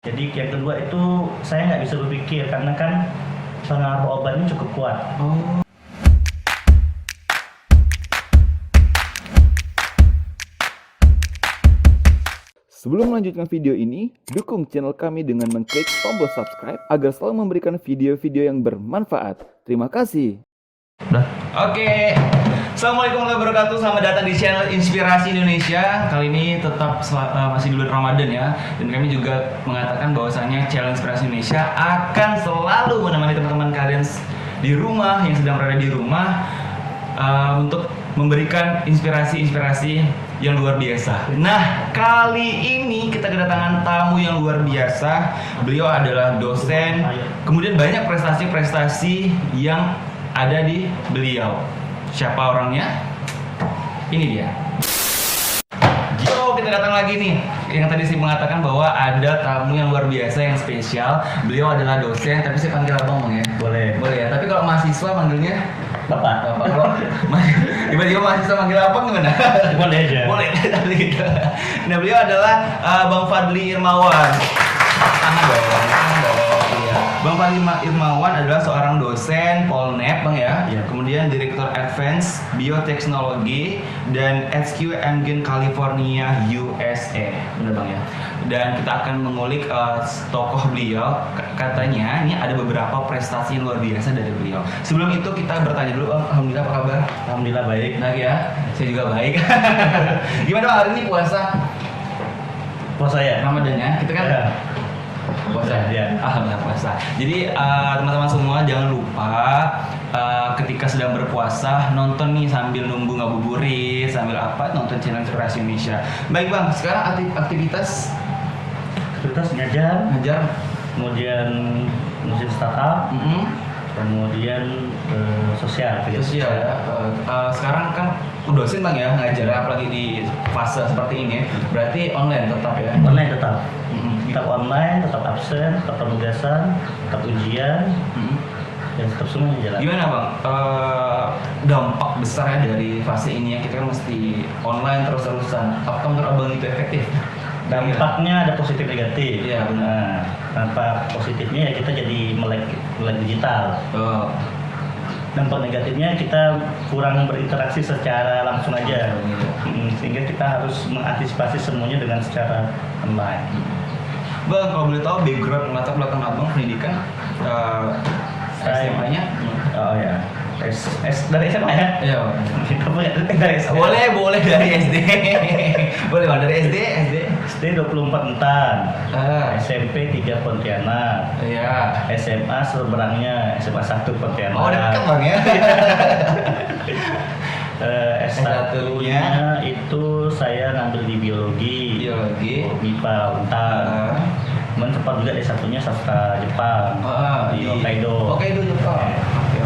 Jadi yang kedua itu saya nggak bisa berpikir karena kan pengaruh obatnya cukup kuat. Oh. Sebelum melanjutkan video ini, dukung channel kami dengan mengklik tombol subscribe agar selalu memberikan video-video yang bermanfaat. Terima kasih. Oke. Assalamualaikum warahmatullahi wabarakatuh. Selamat datang di channel Inspirasi Indonesia. Kali ini tetap masih di bulan Ramadan ya. Dan kami juga mengatakan bahwasanya channel Inspirasi Indonesia akan selalu menemani teman-teman kalian di rumah yang sedang berada di rumah untuk memberikan inspirasi-inspirasi yang luar biasa. Nah, kali ini kita kedatangan tamu yang luar biasa. Beliau adalah dosen, kemudian banyak prestasi-prestasi yang ada di beliau. Siapa orangnya? Ini dia. Yo, kita datang lagi nih. Yang tadi saya mengatakan bahwa ada tamu yang luar biasa yang spesial. Beliau adalah dosen, tapi saya panggil abang ya. Boleh. Boleh ya. Tapi kalau mahasiswa panggilnya Bapak. Bapak. Kalau tiba-tiba mahasiswa manggil abang gimana? Boleh aja. Boleh. Gitu. Nah, beliau adalah Bang Fadli Irmawan. Tangan dong. Iya. Bang Fadli Irmawan adalah seorang dosen Polnet, Bang ya. Iya. Kemudian Direktur Advanced Bioteknologi dan HQ Amgen California USA. Benar Bang ya. Dan kita akan mengulik tokoh beliau. Katanya ini ada beberapa prestasi yang luar biasa dari beliau. Sebelum itu kita bertanya dulu, Bang. Alhamdulillah apa kabar? Alhamdulillah baik. Nah ya, saya juga baik. Gimana Bang, hari ini puasa Puasa ya? Ramadan ya? Kita kan Ya. puasa Ya. Alhamdulillah puasa. Jadi teman-teman semua jangan lupa ketika sedang berpuasa nonton nih sambil nunggu ngabuburit, sambil apa nonton channel Inspirasi Indonesia. Baik Bang, sekarang aktivitas Kita ngajar, ngajar. kemudian ngurusin startup, kemudian sosial. Sosial ya. Sekarang kan dosen Bang ya ngajar, apalagi di fase seperti ini. Berarti online tetap ya. Online tetap. Mm-mm. Tetap online, tetap absen, tetap penugasan, tetap ujian, dan tetap semuanya jalan. Gimana Bang? Dampak besar ya dari fase ini ya, kita kan mesti online terus-terusan. Apakah menurut Abang itu efektif? Dampaknya ada positif negatif. Iya, benar. Nah, dampak positifnya ya kita jadi melek digital. Oh. Dampak negatifnya kita kurang berinteraksi secara langsung aja. Sehingga kita harus mengantisipasi semuanya dengan secara online. Bang, kalau boleh tahu background latar belakang Abang pendidikan SMA-nya? Oh ya. Dari SMA ya? Iya. Dari SMA. Boleh dari SD. Boleh Bang, dari SD. SD 24 Entan. SMP 3 Pontianak. Iya. SMA seberangnya SMA 1 Pontianak. Oh, dekat Bang ya. S1-nya itu saya ngambil di biologi. MIPA Untar. Cuman sempat juga S1-nya sastra Jepang di Hokkaido. Hokkaido Jepang.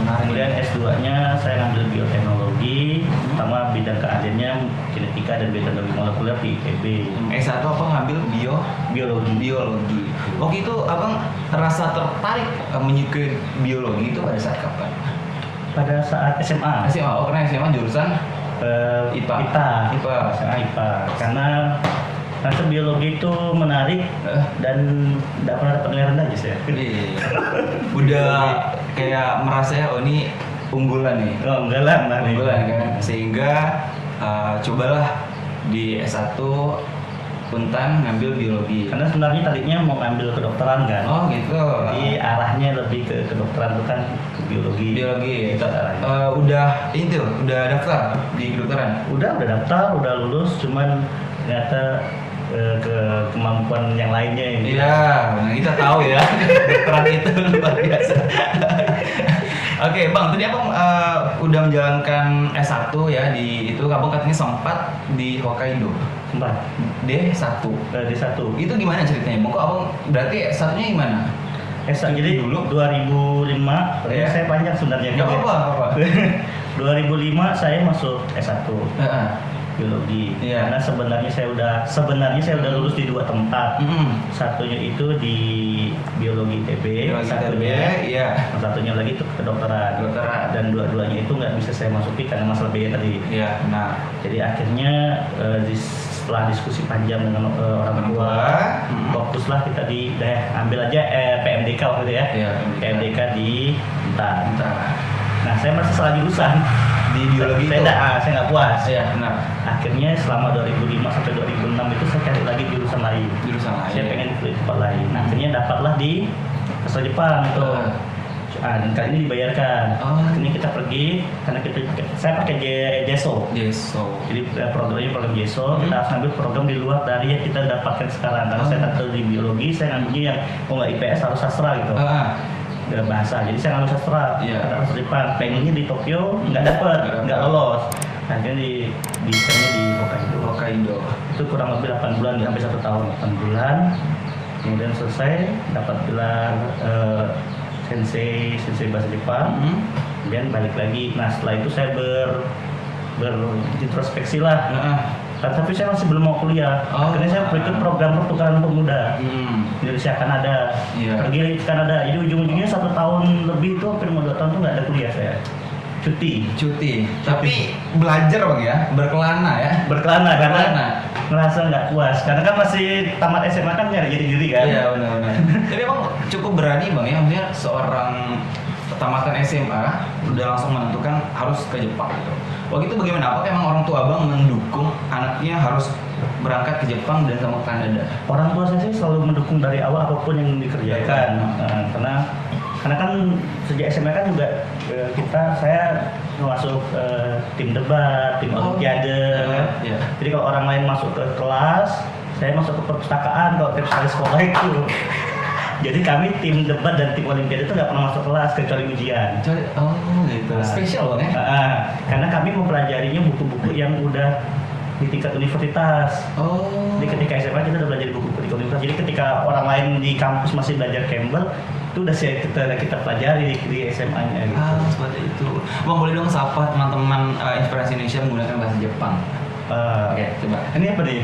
Kemudian S2-nya saya ngambil bioteknologi, sama bidang keahliannya genetika dan bioteknologi molekuler di IPB. S1 apa ngambil biologi. Waktu itu Abang terasa tertarik menyukai biologi itu pada saat kapan? Pada saat SMA. SMA, karena SMA jurusan IPA. SMA IPA. Karena rasa biologi itu menarik dan tidak pernah dapat nilai rendah aja saya. Iya. Udah kayak merasa ya, oh ini unggulan nih. Oh, enggak lah, Unggulan kan. Sehingga cobalah di S1 Untan ngambil biologi. Karena sebenarnya tadinya mau ngambil kedokteran kan. Oh gitu. Jadi arahnya lebih ke kedokteran bukan ke biologi. Biologi. Itu arahnya. Udah daftar di kedokteran. Udah daftar, udah lulus, cuman ternyata ke kemampuan yang lainnya ini. Iya, nah kita tahu ya kedokteran itu luar biasa. Oke, Bang, tadi Abang udah menjalankan S1 ya di itu, Abang katanya sempat di Hokkaido. Sempat. D1. D1. Itu gimana ceritanya, Bang? Kok Abang berarti S1-nya gimana? Jadi dulu 2005, ya. saya panjang sebenarnya. Enggak apa-apa. 2005 saya masuk S1 biologi. Iya. Karena sebenarnya saya udah lulus di 2 tempat. Satunya itu di biologi ITB, satunya lagi itu kedokteran. Dan dua-duanya itu nggak bisa saya masuki karena masalah biaya tadi. Iya, nah. Jadi akhirnya di setelah diskusi panjang dengan orang tua, fokuslah kita ambil aja PMDK waktu itu ya. Iya, PMDK di Untar. Nah, saya masih salah jurusan di biologi itu. Saya nggak puas. Iya, benar. Akhirnya selama 2005 sampai 2006 itu saya cari lagi jurusan lain. Saya pengen di tempat lain. Nah, akhirnya dapatlah di Sastra Jepang itu. Dan kali ini dibayarkan. Akhirnya kita pergi karena saya pakai JESO. Jadi programnya program JESO. Kita harus ambil program di luar dari yang kita dapatkan sekarang. Karena saya tahu di biologi, saya ngambilnya yang nggak IPS harus sastra gitu. Bahasa. Jadi saya ngambil sastra. Kata Sastra Jepang. Pengennya di Tokyo nggak dapet, nggak lolos. Akhirnya desainnya di Hokkaido. Itu kurang lebih 8 bulan sampai 1 tahun. 8 bulan. Kemudian selesai dapat gelar sensei bahasa Jepang, kemudian balik lagi. Nah, setelah itu saya berintrospeksi lah. Tapi saya masih belum mau kuliah. Akhirnya saya ikut program pertukaran pemuda Indonesia Kanada. Pergi ke Kanada. Jadi ujung-ujungnya 1 tahun lebih itu hampir 2 tahun tuh nggak ada kuliah saya. Cuti. Tapi belajar Bang ya, berkelana karena ngerasa nggak puas. Karena kan masih tamat SMA kan nyari jadi diri kan. Iya, benar. Tapi Bang cukup berani Bang ya, maksudnya seorang tamatan SMA udah langsung menentukan harus ke Jepang gitu. Waktu itu bagaimana? Apakah emang orang tua Abang mendukung anaknya harus berangkat ke Jepang dan sama Kanada? Orang tua saya sih selalu mendukung dari awal apapun yang dikerjakan. Karena kan sejak SMA kan juga saya masuk tim debat, tim olimpiade. Jadi kalau orang lain masuk ke kelas, saya masuk ke perpustakaan kalau tiap sekali sekolah itu. Jadi kami tim debat dan tim olimpiade itu nggak pernah masuk kelas kecuali ujian. Gitu. Spesial Bang ya? Karena kami mempelajarinya buku-buku yang udah di tingkat universitas. Jadi ketika SMA kita udah belajar buku-buku di universitas. Jadi ketika orang lain di kampus masih belajar Campbell, itu udah kita pelajari di SMA-nya gitu. Seperti itu. Bang boleh dong sapa teman-teman Inspirasi Indonesia menggunakan bahasa Jepang. Oke, coba. Ini apa nih?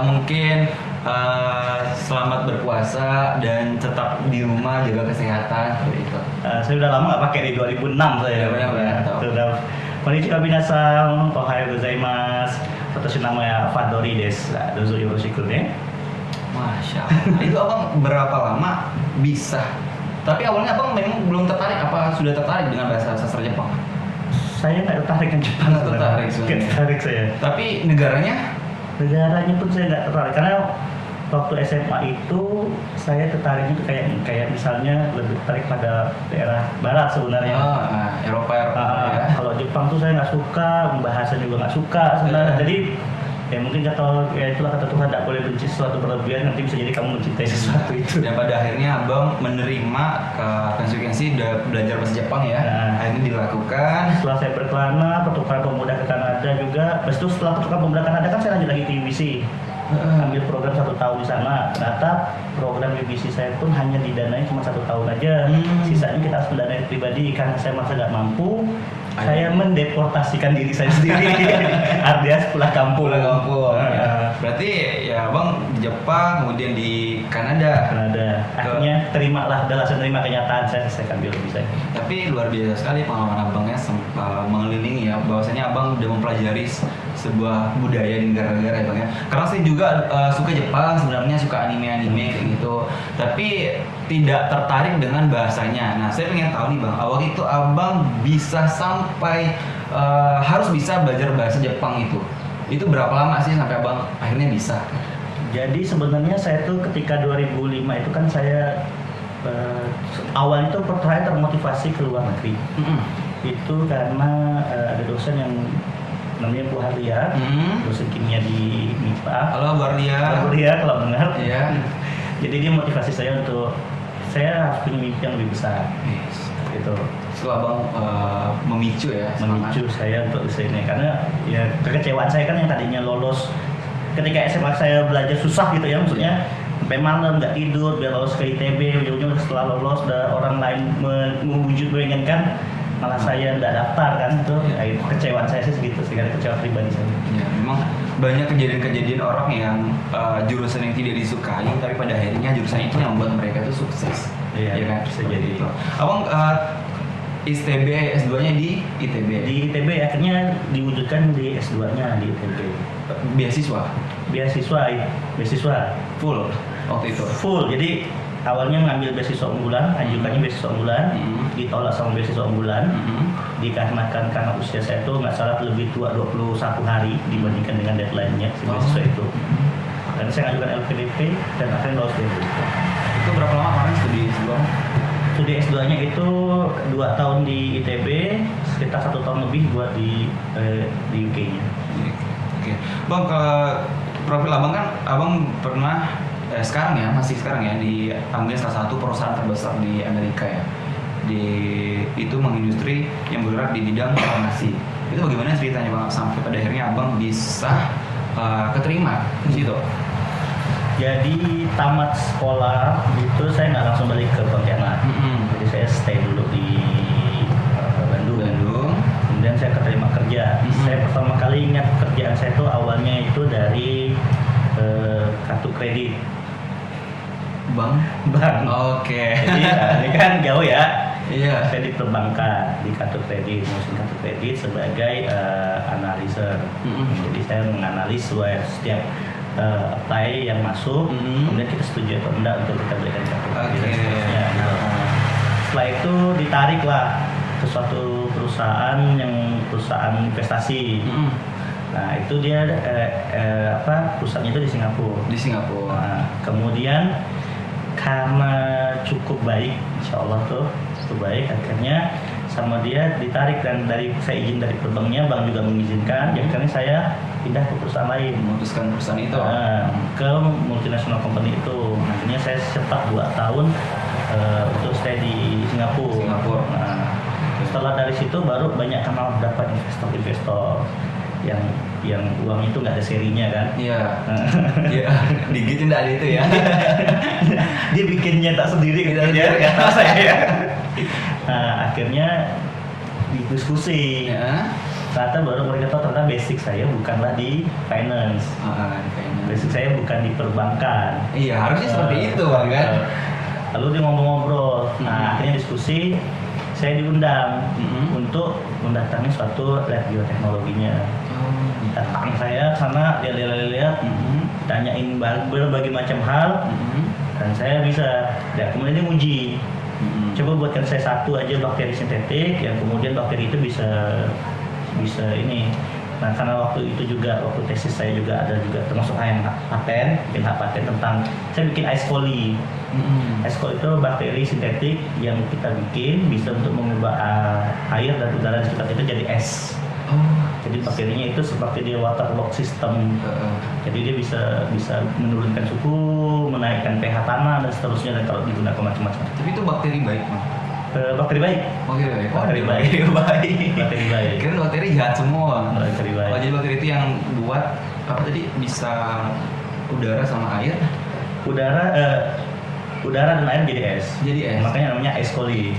Mungkin selamat berpuasa dan tetap di rumah jaga kesehatan seperti itu. Saya udah lama nggak pakai di 2006 saya. Sudah. Konnichiwa minasan, ohayo gozaimasu. Watashi namanya Fadori desu. Dozo yoroshiku ne. Masya Allah. Itu Abang berapa lama bisa? Tapi awalnya Abang memang belum tertarik, apa sudah tertarik dengan bahasa sastra Jepang? Saya nggak tertarik dengan Jepang. Nggak tertarik saya. Tapi negaranya pun saya nggak tertarik karena waktu SMA itu saya tertariknya tuh kayak misalnya lebih tertarik pada daerah barat sebenarnya. Eropa ya. Kalau Jepang tuh saya nggak suka, bahasa juga nggak suka sebenarnya. Jadi ya mungkin itulah kata Tuhan, tidak boleh benci sesuatu berlebihan, nanti bisa jadi kamu mencintai sesuatu itu. Dan pada akhirnya Abang menerima konsekuensi belajar bahasa Jepang ya. Akhirnya dilakukan. Setelah saya berkelana pertukaran pemuda ke Kanada juga. Terus itu setelah pertukaran pemuda Kanada kan saya lanjut lagi ke UBC. Ambil program 1 tahun di sana. Ternyata program UBC saya pun hanya didanai cuma 1 tahun aja. Sisanya kita harus mendanai pribadi karena saya merasa nggak mampu. Saya mendeportasikan diri saya sendiri. Artinya pulang kampung. Berarti ya Bang di Jepang, kemudian di Kanada. Akhirnya terimalah, saya terima kenyataan, saya selesaikan biologi saya. Tapi luar biasa sekali pengalaman Abangnya mengelilingi ya, bahwasanya Abang udah mempelajari sebuah budaya di negara-negara ya Bang ya. Karena saya juga suka Jepang, sebenarnya suka anime gitu. Tapi tidak tertarik dengan bahasanya. Nah, saya pengen tahu nih Bang, awal itu Abang bisa sampai harus bisa belajar bahasa Jepang itu berapa lama sih sampai Abang akhirnya bisa? Jadi sebenarnya saya tuh ketika 2005 itu kan saya awal itu saya termotivasi ke luar negeri. Itu karena ada dosen yang namanya Bu Haria, dosen kimia di MIPA. Halo Bu Haria. Bu Haria kalau dengar. Iya. Jadi dia motivasi saya untuk saya harus punya mimpi yang lebih besar. Gitu. So Abang memicu saya untuk sini karena ya kekecewaan saya kan yang tadinya lolos ketika SMA saya belajar susah gitu ya, maksudnya sampai malam nggak tidur biar lolos ke ITB, ujung-ujung setelah lolos orang lain menginginkan malah saya nggak daftar kan, itu kecewaan saya sih segitu, sehingga kecewa pribadi saya. Ya, memang banyak kejadian-kejadian orang yang jurusan yang tidak disukai tapi pada akhirnya jurusan itu yang membuat mereka itu sukses. Iya kan, bisa jadi itu. Abang ITB S2-nya di ITB. Di ITB akhirnya diwujudkan di S2-nya di ITB. Beasiswa. beasiswa full waktu itu. full. Jadi awalnya ngambil beasiswa unggulan, ajukannya beasiswa unggulan, ditolak sama beasiswa unggulan, dikarenakan karena usia saya itu nggak salah lebih tua 21 hari dibandingkan dengan deadline-nya si beasiswa itu. Dan saya ngajukan LPDP dan akhirnya lolos dari itu. Itu berapa lama kemarin studi S2? Studi S2-nya itu 2 tahun di ITB, sekitar 1 tahun lebih buat di UK-nya. Oke. Bang, ke profil abang kan, abang pernah masih sekarang ya diambil salah satu perusahaan terbesar di Amerika ya. Itu mengindustri yang bergerak di bidang farmasi. Itu bagaimana ceritanya Bang sampai pada akhirnya abang bisa keterima di situ? Jadi tamat sekolah itu saya nggak langsung balik ke Pontianak. Jadi saya stay dulu di Bandung. Kemudian saya keterima kerja. Saya pertama kali ingat kerjaan saya itu awalnya itu dari kartu kredit. Bang. Oke. Jadi ini kan jauh ya. Iya. Saya di perbankan di kartu kredit, ngurusin kartu kredit sebagai analiser. Jadi saya menganalisis setiap apply yang masuk, kemudian kita setuju atau enggak untuk kita berikan kartu kredit dan seterusnya. Nah, setelah itu ditarik lah ke suatu perusahaan investasi. Nah itu dia perusahaannya itu di Singapura. Nah, kemudian karena cukup baik, insya Allah cukup baik, akhirnya sama dia ditarik dan saya izin dari banknya, bank juga mengizinkan. Jadi akhirnya saya pindah ke perusahaan lain, memutuskan perusahaan itu ke multinational company itu. Akhirnya saya cepat 2 tahun untuk stay di Singapura. Nah, setelah dari situ baru banyak kenal dapat investor yang uang itu nggak ada serinya kan. Iya. Digitin nggak ada itu ya. Dia bikin nyetak sendiri gitu dia kata saya ya. Nah, akhirnya didiskusi. Ternyata baru mereka tahu ternyata basic saya bukanlah di finance. Basic saya bukan di perbankan. Iya, harusnya seperti itu Bang kan. Lalu dia ngobrol-ngobrol. Nah, akhirnya diskusi, saya diundang untuk mendatangi suatu lab bioteknologinya. Datang saya sana, lihat, tanyain berbagai macam hal, dan saya bisa. Dan kemudian dia uji. Coba buatkan saya satu aja bakteri sintetik, yang kemudian bakteri itu bisa ini. Nah, karena waktu tesis saya juga ada termasuk bikin hak paten tentang saya bikin ice coli. Ice coli itu bakteri sintetik yang kita bikin bisa untuk mengubah air dan udara di sekitar itu jadi es. Jadi bakterinya itu seperti dia waterlock system. Jadi dia bisa menurunkan suhu, menaikkan pH tanah dan seterusnya, dan kalau digunakan macam-macam. Tapi itu bakteri baik Bang. Bakteri baik. Bakteri baik. Kira bakteri jahat semua. Bakteri baik. Jadi bakteri itu yang buat apa tadi bisa udara sama air? Udara dan air jadi es. Makanya namanya ice coli.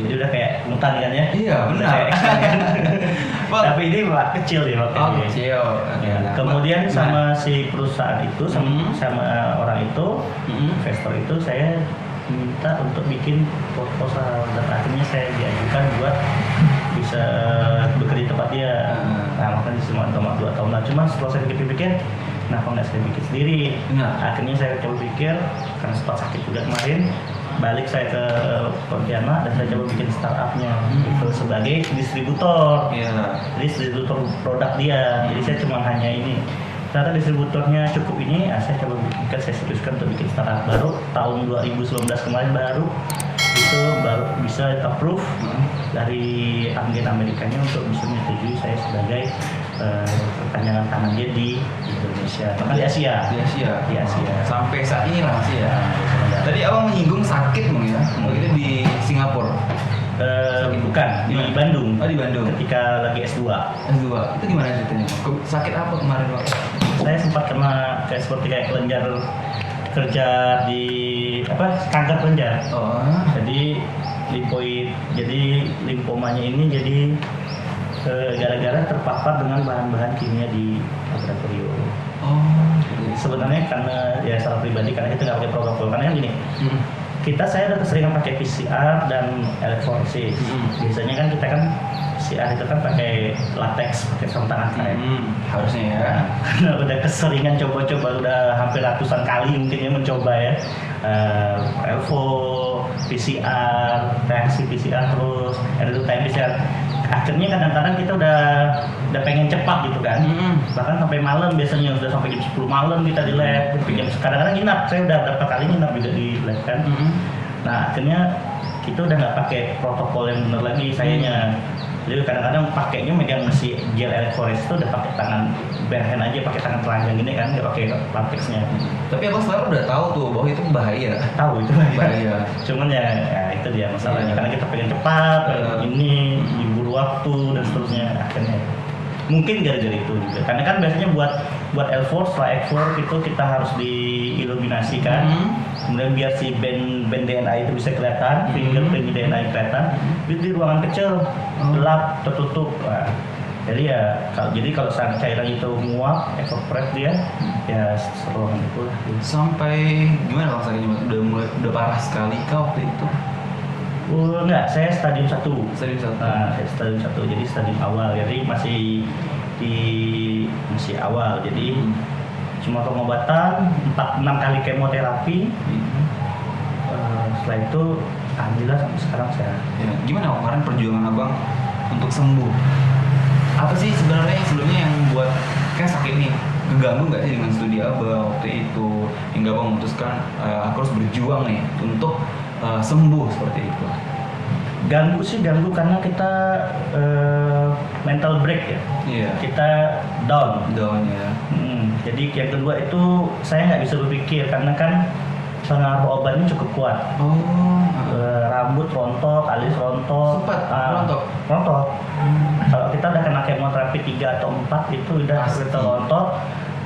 Jadi udah kayak mutan kan ya? Iya benar. Tapi ini kecil ya bakteri. Kecil. Ya. Kemudian sama si perusahaan itu sama orang itu, investor itu saya minta untuk bikin proposal, dan akhirnya saya diajukan buat bisa bekerja di tempat dia. Nah, makanya cuma 2 tahun lah. Cuma setelah saya pikir-pikir, kenapa nggak saya bikin sendiri? Akhirnya saya coba pikir, karena sempat sakit juga kemarin, balik saya ke Pontianak dan saya coba bikin startupnya itu sebagai distributor. Distributor produk dia. Jadi saya cuma hanya ini. Ternyata distributornya cukup ini, saya coba saya seriuskan untuk bikin startup. Baru tahun 2019 kemarin baru bisa approve dari agen Amerikanya untuk bisa menyetujui saya sebagai perpanjangan tangan dia di Indonesia, bahkan di Asia. Sampai saat ini lah masih ya. Tadi abang menyinggung sakit Bang ya, itu di Singapura. Bukan, di Bandung. Di Bandung. Ketika lagi S2. Itu gimana ceritanya? Sakit apa kemarin Bang? Saya sempat kena kayak kelenjar kerja di kanker kelenjar. Jadi limfoid. Jadi limfomanya ini jadi gara-gara terpapar dengan bahan-bahan kimia di laboratorium. Sebenarnya karena ya salah pribadi, karena kita nggak pakai protokol. Karena kan gini, saya udah keseringan pakai PCR dan elektroforesis. Biasanya kan kita kan PCR itu kan pakai latex, pakai sarung tangan karet. Harusnya ya. Nah, udah keseringan coba-coba, udah hampir ratusan kali mungkin ya mencoba ya. Elvo, PCR, reaksi PCR terus, real time PCR. Akhirnya kadang-kadang kita udah pengen cepat gitu kan. Bahkan sampai malam biasanya, udah sampai jam 10 malam kita di lab. Kadang-kadang nginap, saya udah berapa kali nginap juga di lab kan. Nah akhirnya kita udah nggak pakai protokol yang benar lagi sayanya. Jadi kadang-kadang pakainya megang si gel elektroforesis itu udah pakai tangan bare hand aja, pakai tangan telanjang gini kan, nggak pakai latexnya. Tapi abang sekarang udah tahu tuh bahwa itu bahaya. Tahu itu bahaya. Cuman ya itu dia masalahnya, karena kita pengen cepat, ini diburu waktu dan seterusnya. Akhirnya mungkin gara-gara itu juga. Karena kan biasanya buat L4 setelah X4 itu kita harus diiluminasi kan. Kemudian biar si band DNA itu bisa kelihatan, fingerprint DNA kelihatan. Di ruangan kecil, gelap, tertutup. Nah, jadi kalau saat cairan itu muap, evaporate dia, ya ruangan itu lah. Sampai gimana bang sakitnya? Udah parah sekali kah waktu itu? Enggak, saya stadium 1. Stadium 1. Nah, saya stadium 1, jadi stadium awal. Jadi masih awal. Jadi cuma pengobatan 4-6 kali kemoterapi. Setelah itu alhamdulillah sampai sekarang saya. Ya, gimana kemarin perjuangan abang untuk sembuh? Apa sih sebenarnya sebelumnya yang buat kayak sakit nih? Keganggu nggak sih dengan studi abang waktu itu hingga abang memutuskan aku harus berjuang nih untuk sembuh seperti itu? Ganggu karena kita mental break ya. Iya. Kita down Ya. Jadi yang kedua itu saya nggak bisa berpikir karena kan pengaruh obatnya cukup kuat. Rambut rontok, alis rontok. Sempat rontok. Kalau kita udah kena kemoterapi 3 atau 4 itu udah kita rontok.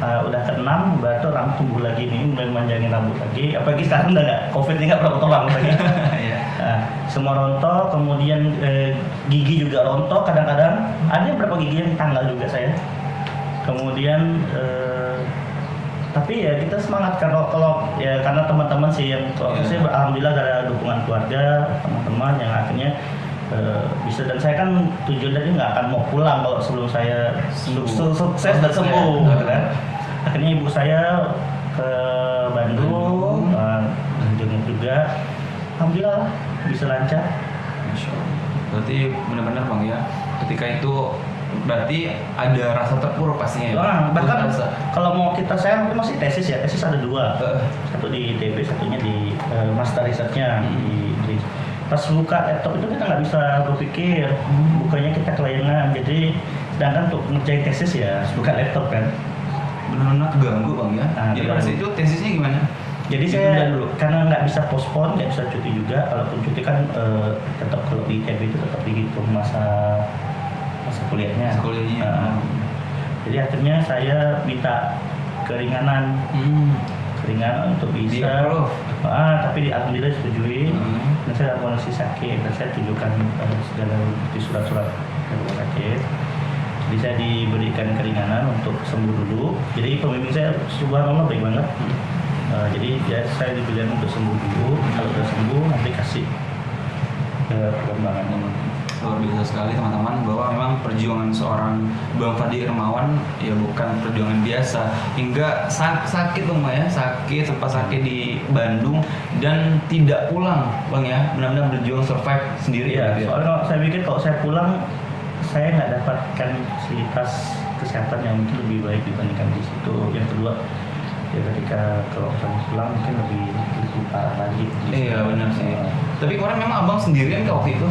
Udah ke-6 berarti orang tumbuh lagi nih, mulai manjangin rambut lagi. Apalagi sekarang udah nggak, covid ini nggak pernah potong lagi. Semua rontok, kemudian gigi juga rontok kadang-kadang. Ada beberapa gigi yang tanggal juga saya. Kemudian tapi ya kita semangat kalau ya karena teman-teman sih yang saya alhamdulillah ada dukungan keluarga, teman-teman yang akhirnya bisa, dan saya kan tujuan tadi nggak akan mau pulang kalau sebelum saya sukses dan sembuh gitu kan. Akhirnya ibu saya ke Bandung, jenguk juga, alhamdulillah bisa lancar. Masya Allah. Berarti benar-benar bang ya, ketika itu berarti ada rasa terpuruk pastinya ya? Bahkan kalau mau saya masih tesis ada 2, satu di ITB, satunya di master research-nya di pas buka laptop itu kita nggak bisa berpikir, bukanya kita kelayangan. Jadi sedangkan untuk ngerjain tesis ya buka laptop kan, benar-benar keganggu bang ya. Jadi pada saat itu tesisnya gimana? Jadi saya karena nggak bisa postpone, nggak bisa cuti juga. Kalaupun cuti kan tetap kalau di ITB itu tetap dihitung masa kuliahnya. Jadi akhirnya saya minta keringanan untuk bisa. Tapi alhamdulillah disetujui. Dan saya dalam kondisi sakit dan saya tunjukkan segala bukti surat-surat rumah sakit. Jadi saya diberikan keringanan untuk sembuh dulu. Jadi pembimbing saya subhanallah baik banget. Jadi ya saya dibilang untuk sembuh dulu. Kalau udah sembuh nanti kasih perkembangan. Luar biasa sekali teman-teman, bahwa memang perjuangan seorang Bang Fadli Hermawan ya bukan perjuangan biasa. Hingga sakit bang ya, sempat sakit di Bandung dan tidak pulang bang ya, benar-benar berjuang survive sendiri ya. Gitu ya. Soalnya kalau saya pikir kalau saya pulang saya nggak dapatkan fasilitas kesehatan yang mungkin lebih baik dibandingkan di situ. Yang kedua ya ketika kalau saya pulang mungkin lebih parah lagi. Iya benar sih. Tapi kemarin memang abang sendirian ke waktu itu?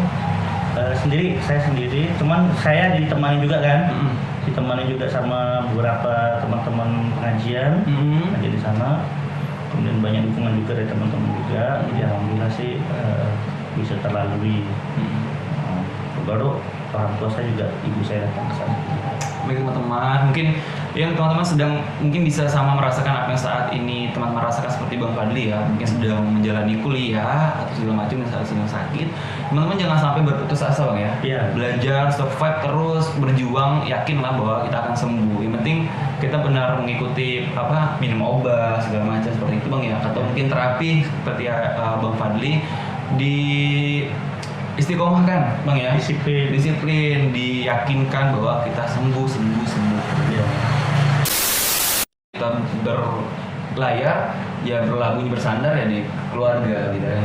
Saya sendiri, cuman saya ditemani juga kan, ditemani juga sama beberapa teman-teman pengajian, ngaji di sana, kemudian banyak dukungan juga dari teman-teman juga, jadi alhamdulillah sih bisa terlalui. Baru orang tua saya juga, ibu saya datang ke sana. Baik teman-teman, mungkin yang teman-teman sedang mungkin bisa sama merasakan apa yang saat ini teman-teman rasakan seperti Bang Fadli ya, mungkin sedang menjalani kuliah atau segala macam yang saat sedang sakit, teman-teman jangan sampai berputus asa Bang ya. Iya. Belajar, survive terus, berjuang, yakinlah bahwa kita akan sembuh. Yang penting kita benar mengikuti minum obat segala macam seperti itu Bang ya, atau mungkin terapi seperti Bang Fadli di istiqomahkan Bang ya, disiplin, diyakinkan bahwa kita sembuh. Iya. Kita berlayar ya, berlabuh bersandar ya di keluarga gitu ya.